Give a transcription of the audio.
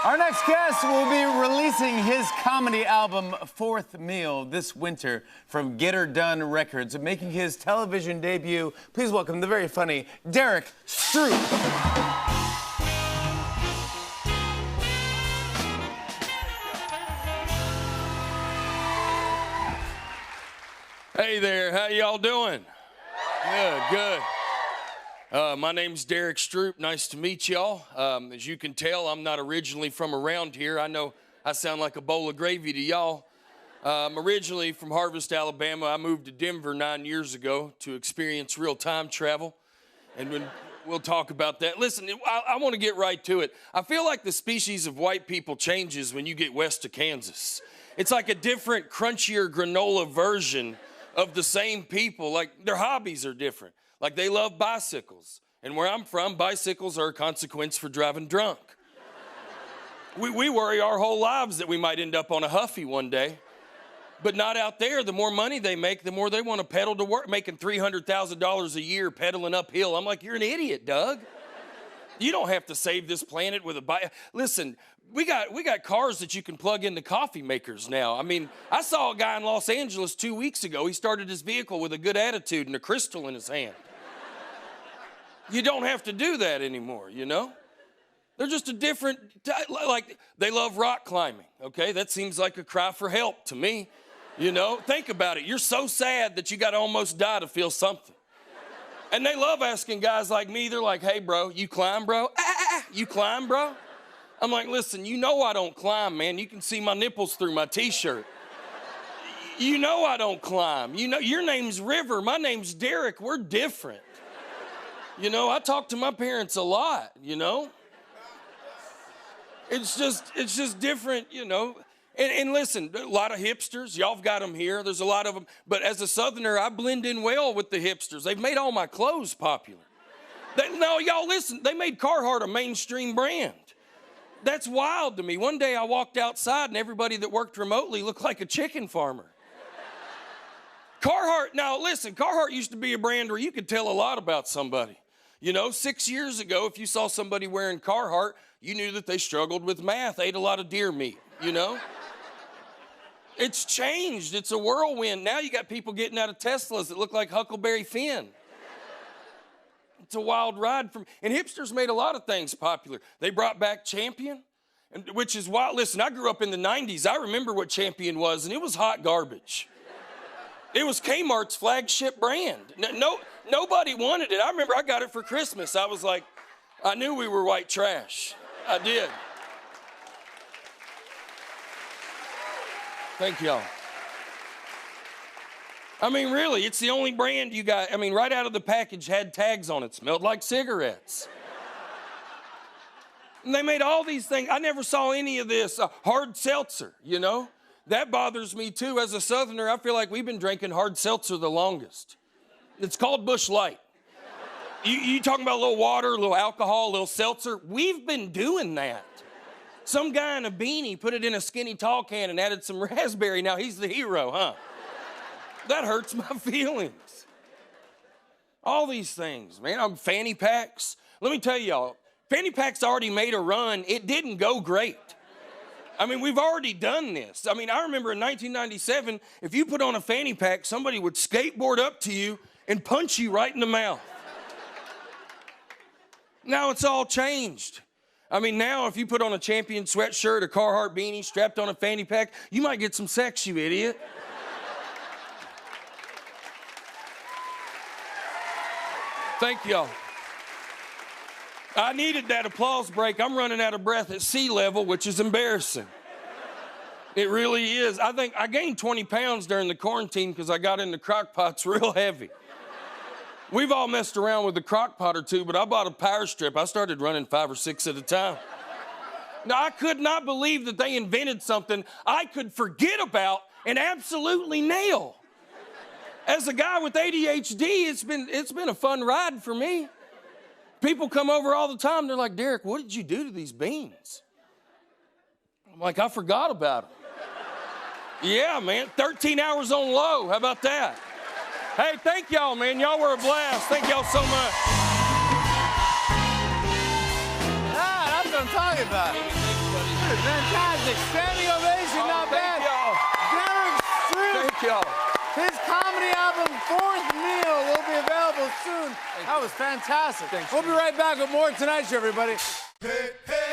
Our next guest will be releasing his comedy album, Fourth Meal, this winter from Get Her Done Records. Making his television debut, please welcome the very funny Derek Stroop. Hey there, how y'all doing? Good, good. My name's Derek Stroop. Nice to meet y'all. As you can tell, I'm not originally from around here. I know I sound like a bowl of gravy to y'all. I'm originally from Harvest, Alabama. I moved to Denver 9 years ago to experience real time travel. And we'll talk about that. Listen, I want to get right to it. I feel like the species of white people changes when you get west of Kansas. It's like a different, crunchier granola version of the same people. Like, their hobbies are different. Like, they love bicycles. And where I'm from, bicycles are a consequence for driving drunk. We worry our whole lives that we might end up on a Huffy one day. But not out there. The more money they make, the more they want to pedal to work, making $300,000 a year pedaling uphill. I'm like, you're an idiot, Doug. You don't have to save this planet with a bike. Listen, we got cars that you can plug into coffee makers now. I mean, I saw a guy in Los Angeles 2 weeks ago. He started his vehicle with a good attitude and a crystal in his hand. You don't have to do that anymore, you know? They're just a different, like, they love rock climbing, okay? That seems like a cry for help to me, you know? Think about it. You're so sad that you got to almost die to feel something. And they love asking guys like me. They're like, hey, bro, you climb, bro? You climb, bro? I'm like, listen, you know I don't climb, man. You can see my nipples through my T-shirt. You know I don't climb. You know, your name's River, my name's Derek. We're different. You know, I talk to my parents a lot, you know? It's just different, you know? And listen, a lot of hipsters, y'all have got them here. There's a lot of them. But as a Southerner, I blend in well with the hipsters. They've made all my clothes popular. No, y'all listen, they made Carhartt a mainstream brand. That's wild to me. One day I walked outside and everybody that worked remotely looked like a chicken farmer. Carhartt, now listen, Carhartt used to be a brand where you could tell a lot about somebody. You know, 6 years ago, if you saw somebody wearing Carhartt, you knew that they struggled with math, ate a lot of deer meat, you know? It's changed. It's a whirlwind. Now you got people getting out of Teslas that look like Huckleberry Finn. It's a wild ride. And hipsters made a lot of things popular. They brought back Champion, which is wild. Listen, I grew up in the 90s. I remember what Champion was, and it was hot garbage. It was Kmart's flagship brand. Nobody wanted it. I remember I got it for Christmas. I was like, I knew we were white trash. I did. Thank y'all. I mean, really, it's the only brand you got. I mean, right out of the package had tags on it. Smelled like cigarettes. And they made all these things. I never saw any of this hard seltzer, you know? That bothers me, too. As a Southerner, I feel like we've been drinking hard seltzer the longest. It's called Busch Light. You talking about a little water, a little alcohol, a little seltzer? We've been doing that. Some guy in a beanie put it in a skinny tall can and added some raspberry. Now he's the hero, huh? That hurts my feelings. All these things, man. Fanny packs. Let me tell y'all, fanny packs already made a run. It didn't go great. I mean, we've already done this. I mean, I remember in 1997, if you put on a fanny pack, somebody would skateboard up to you and punch you right in the mouth. Now it's all changed. I mean, now if you put on a Champion sweatshirt, a Carhartt beanie, strapped on a fanny pack, you might get some sex, you idiot. Thank y'all. I needed that applause break. I'm running out of breath at sea level, which is embarrassing. It really is. I think I gained 20 pounds during the quarantine because I got into crock pots real heavy. We've all messed around with a crock pot or two, but I bought a power strip. I started running 5 or 6 at a time. Now, I could not believe that they invented something I could forget about and absolutely nail. As a guy with ADHD, it's been a fun ride for me. People come over all the time. They're like, Derek, what did you do to these beans? I'm like, I forgot about them. Yeah, man, 13 hours on low. How about that? Hey, thank y'all, man. Y'all were a blast. Thank y'all so much. Ah, that's what I'm talking about. Fantastic. Standing ovation, not bad. Thank y'all. Derek Stroop. Thank y'all. His comedy album, Fourth Meal, will be available soon. That was fantastic. Thanks, we'll be right back with more Tonight Show, everybody. Hey, hey.